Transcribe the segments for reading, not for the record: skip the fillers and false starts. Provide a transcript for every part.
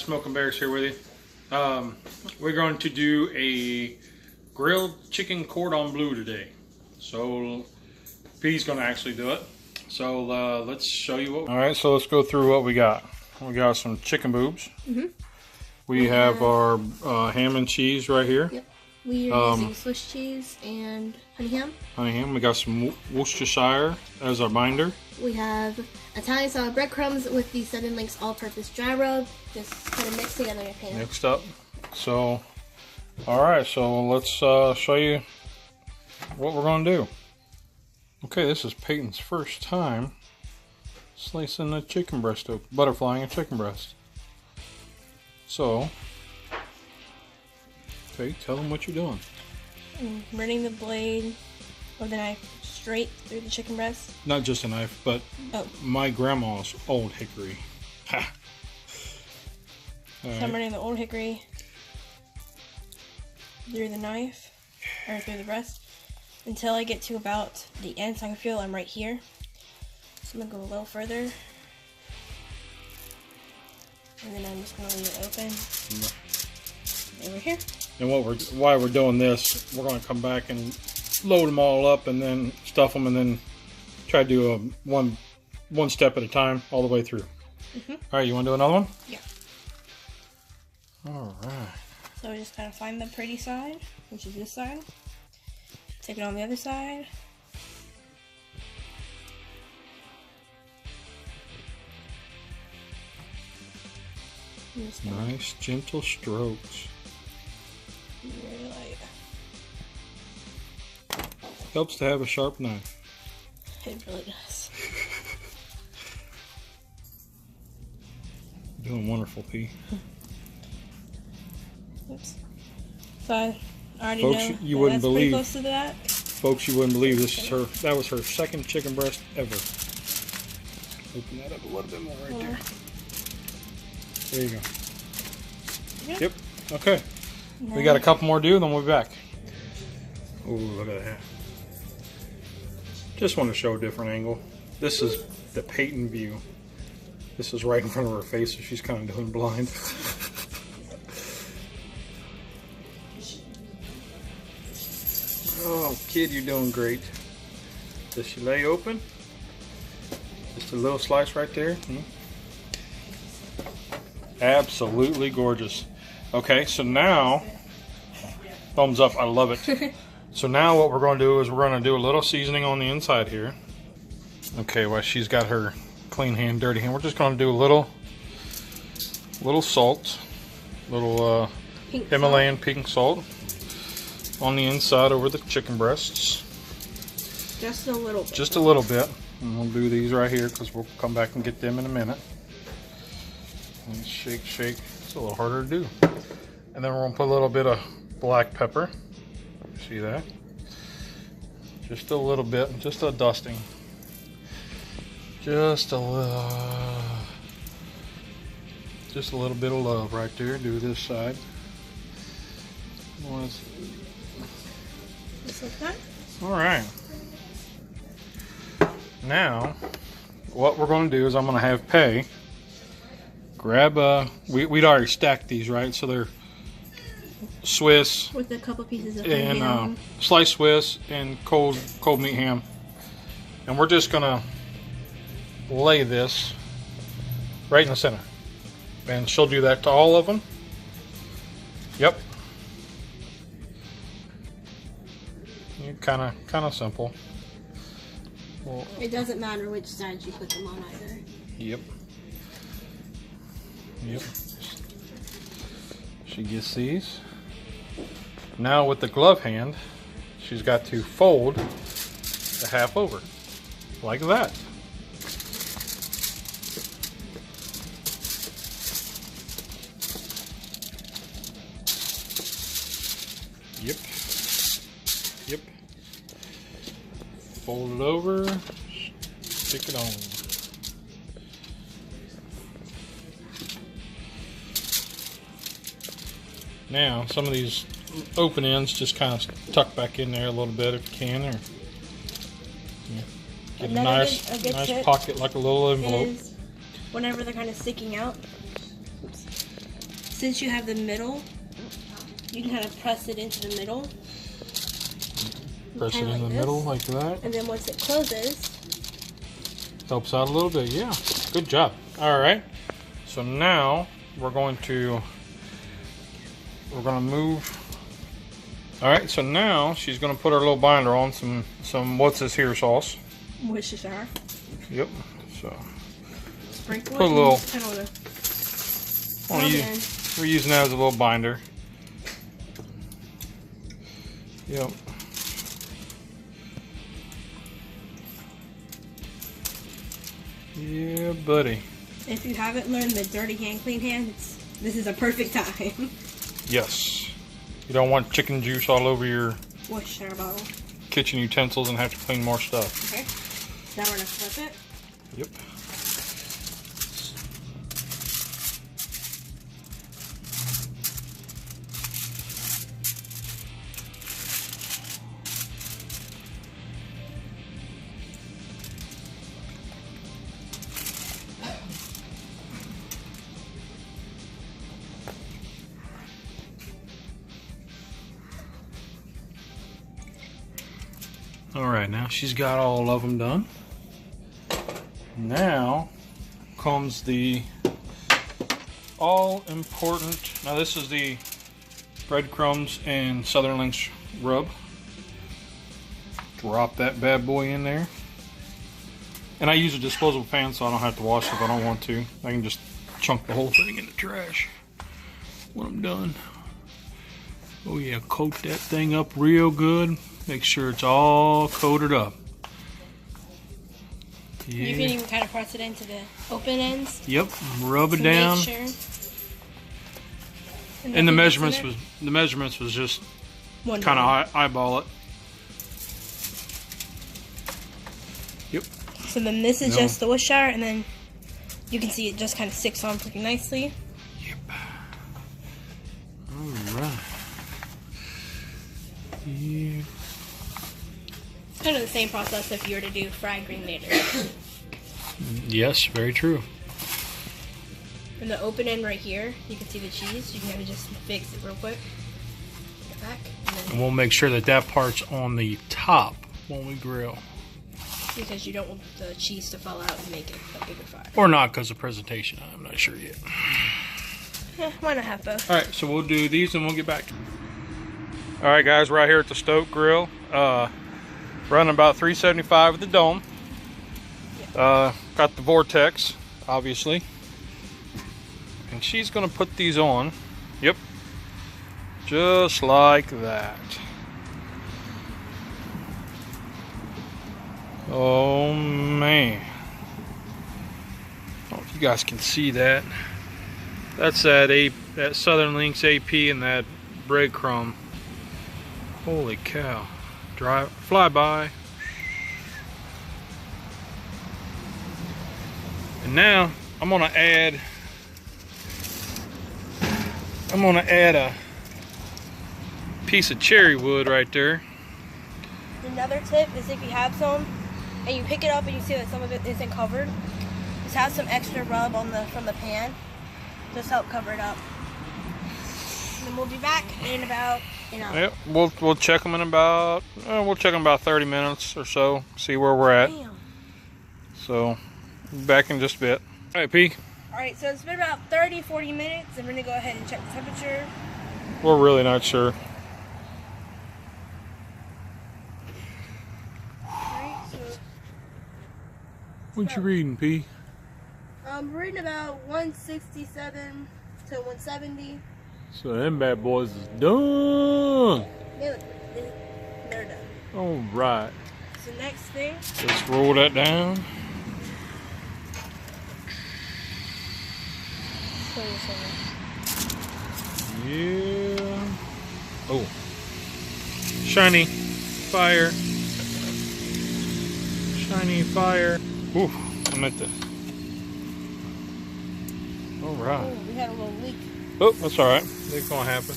Smoking Bears here with you. We're going to do a grilled chicken cordon bleu today. So P's going to actually do it. So let's show you what. All right, so let's go through what we got. We got some chicken boobs. We have our ham and cheese right here. Yep. We are using Swiss cheese and honey ham. Honey ham. We got some Worcestershire as our binder. We have Italian style breadcrumbs with the 7 links all-purpose dry rub. Just kind of mixed together in your pan. Mixed up. So, all right. So let's show you what we're going to do. Okay, this is Peyton's first time slicing a chicken breast open, butterflying a chicken breast. So, okay, tell them what you're doing. Running the blade of the knife straight through the chicken breast. Not just a knife, but my grandma's old hickory. Ha! So I'm running the old hickory through the knife, or through the breast, until I get to about the end, so I can feel I'm right here. So I'm going to go a little further. And then I'm just going to leave it open. Over here. And why we're doing this, we're going to come back and load them all up and then stuff them and then try to do a one step at a time all the way through. All right, you want to do another one? Yeah. All right. So we just kind of find the pretty side, which is this side. Take it on the other side. Nice, gentle strokes. Really light. Helps to have a sharp knife. It really does. Doing wonderful, P. Oops. So I already Folks, know you wouldn't that's believe. pretty close to that. Folks, you wouldn't believe this is her. That was her second chicken breast ever. Open that up a little bit more right there. There you go. Yep. Okay. Nice. We got a couple more to do, then we'll be back. Ooh, look at that. Just want to show a different angle. This is the Peyton view. This is right in front of her face, so she's kind of doing blind. Oh, kid, you're doing great. Does she lay open? Just a little slice right there. Absolutely gorgeous. Okay, so now, thumbs up, I love it. So now what we're going to do is we're going to do a little seasoning on the inside here. Okay, well, she's got her clean hand, dirty hand. We're just going to do a little salt, little Himalayan pink salt on the inside over the chicken breasts. Just a little bit. Just a little bit. And we'll do these right here because we'll come back and get them in a minute. And shake, shake. It's a little harder to do. And then we're going to put a little bit of black pepper. See that? Just a little bit, just a dusting. Just a little bit of love right there. Do this side. Just like that. All right. Now, what we're going to do is I'm going to have Pay grab we'd already stacked these, right? So they're Swiss with a couple pieces of and ham. sliced Swiss and cold meat ham, and we're just gonna lay this right in the center, and she'll do that to all of them. Yep. Kind of simple. Well, it doesn't matter which side you put them on either. Yep. Yep. She gets these. Now with the glove hand, she's got to fold the half over, like that. Yep. Yep. Fold it over, stick it on. Now, some of these open ends just kind of tuck back in there a little bit if you can, or get a nice pocket like a little envelope. Whenever they're kind of sticking out, since you have the middle, you can kind of press it into the middle. Press it in the middle like that. And then once it closes, helps out a little bit. Yeah, good job. All right. So now we're going to move. All right. So now she's going to put her little binder on some what's this here sauce. Worcestershire. Yep. So Sprinkle put it. a little. Kind of We're using that as a little binder. Yep. Yeah, buddy. If you haven't learned the dirty hand, clean hands, this is a perfect time. Yes. You don't want chicken juice all over your Worcestershire bottle. kitchen utensils and have to clean more stuff. Okay. Now we're gonna flip it. Yep. All right, now she's got all of them done. Now comes the all important, now this is the breadcrumbs and Southern Links rub. Drop that bad boy in there. And I use a disposable pan so I don't have to wash it if I don't want to. I can just chunk the whole thing in the trash when I'm done. Oh yeah, coat that thing up real good. Make sure it's all coated up. Yeah. You can even kind of press it into the open ends. Yep, rub it down. Make sure. And the measurements was just kind of eyeball it. Yep. So then this is just the Worcestershire, and then you can see it just kind of sticks on pretty nicely. Yep. All right. Yeah. Kind of the same process if you were to do fried green later. Yes, very true. In the open end right here, you can see the cheese. You can kind of just fix it real quick. Get back. And we'll make sure that that part's on the top when we grill. Because you don't want the cheese to fall out and make it a bigger fire. Or not because of presentation. I'm not sure yet. Why not have both? All right, so we'll do these and we'll get back. All right, guys, we're out here at the Stoke Grill. Running about 375 with the dome. Got the vortex, obviously. And she's gonna put these on. Yep. Just like that. Oh man. I don't know if you guys can see that. That's that Southern Links AP and that breadcrumb. Holy cow. Fly by. And now I'm gonna add a piece of cherry wood right there. Another tip is if you have some and you pick it up and you see that some of it isn't covered, just have some extra rub on from the pan. Just help cover it up. And then we'll be back in about an hour. Yep, we'll check them in about 30 minutes or so. See where we're at. Damn. So back in just a bit. All right, P. All right, so it's been about 30-40 minutes, and we're gonna go ahead and check the temperature. We're really not sure. Alright, so What you reading, P? I'm reading about 167 to 170. So them bad boys is done. They're done. All right. So next thing, Let's roll that down. Yeah. Oh. Shiny fire. Shiny fire. Ooh, I'm at the. All right. oh, we had a little leak. Oh, that's all right. It's gonna happen.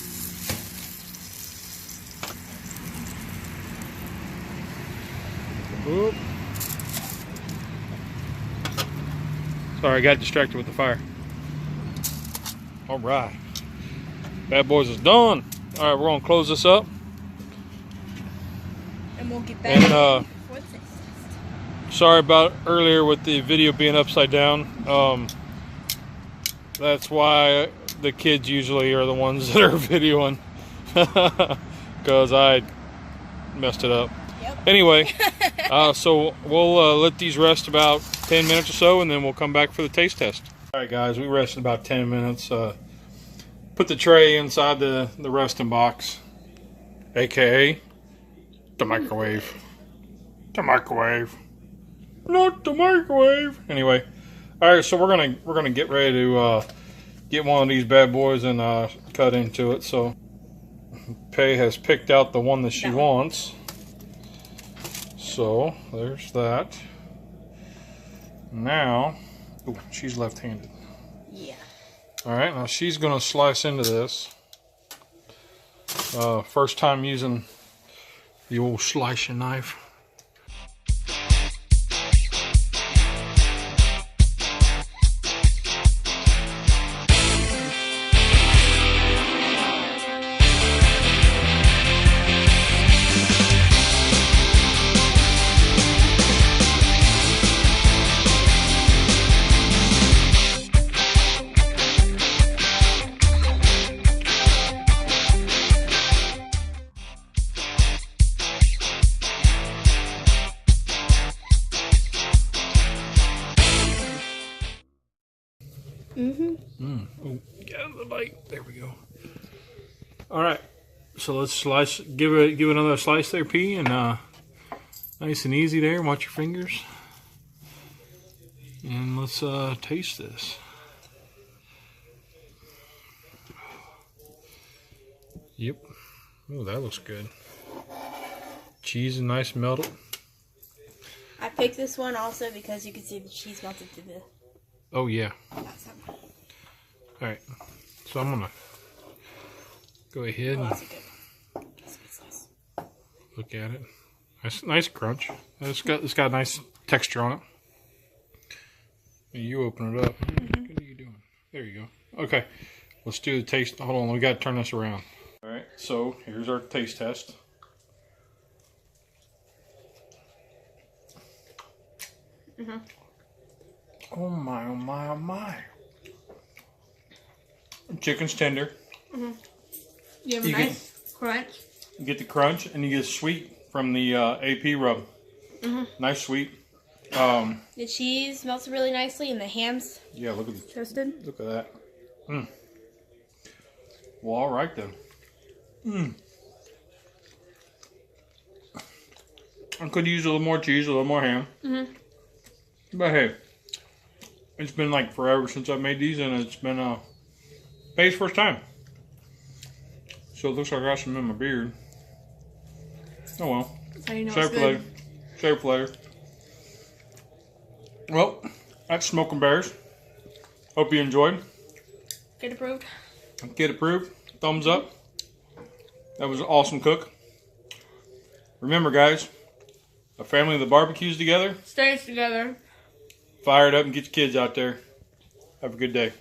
Oop. Sorry, I got distracted with the fire. All right. Bad boys is done. All right, we're gonna close this up. And we'll get back for the taste test. Sorry about earlier with the video being upside down. That's why the kids usually are the ones that are videoing, because I messed it up. Yep. Anyway, so we'll let these rest about 10 minutes or so, and then we'll come back for the taste test. All right, guys, we rested about 10 minutes. Put the tray inside the resting box, aka the microwave. The microwave. Not the microwave. Anyway, all right, so we're gonna get ready to get one of these bad boys and cut into it. So Pei has picked out the one that she wants. So there's that. Now, ooh, she's left-handed. Yeah. All right, now she's gonna slice into this. First time using the old slicing knife. Oh, get out of the light. There we go. All right, so let's slice. Give another slice there, P, and nice and easy there. Watch your fingers, and let's taste this. Yep. Oh, that looks good. Cheese is nice melted. I picked this one also because you can see the cheese melted through the. Oh yeah. All right, so I'm gonna go ahead and look at it. Nice crunch. It's got a nice texture on it. You open it up. What are you doing? There you go. Okay, let's do the taste. Hold on, we got to turn this around. All right, so here's our taste test. Oh my, oh my, oh my. Chicken's tender. You have a nice crunch. You get the crunch and you get sweet from the AP rub. Nice sweet. The cheese melts really nicely and the ham's look at toasted. Look at that. Well, all right then. I could use a little more cheese, a little more ham. But hey, it's been like forever since I made these, and it's been Pei's first time. So it looks like I got some in my beard. Oh well. That's how you know Save it's for good. later. Save for later. Well, that's Smoking Bears. Hope you enjoyed. Kid approved. Kid approved. Thumbs up. That was an awesome cook. Remember, guys, a family that barbecues together Stays together. fire it up and get your kids out there. Have a good day.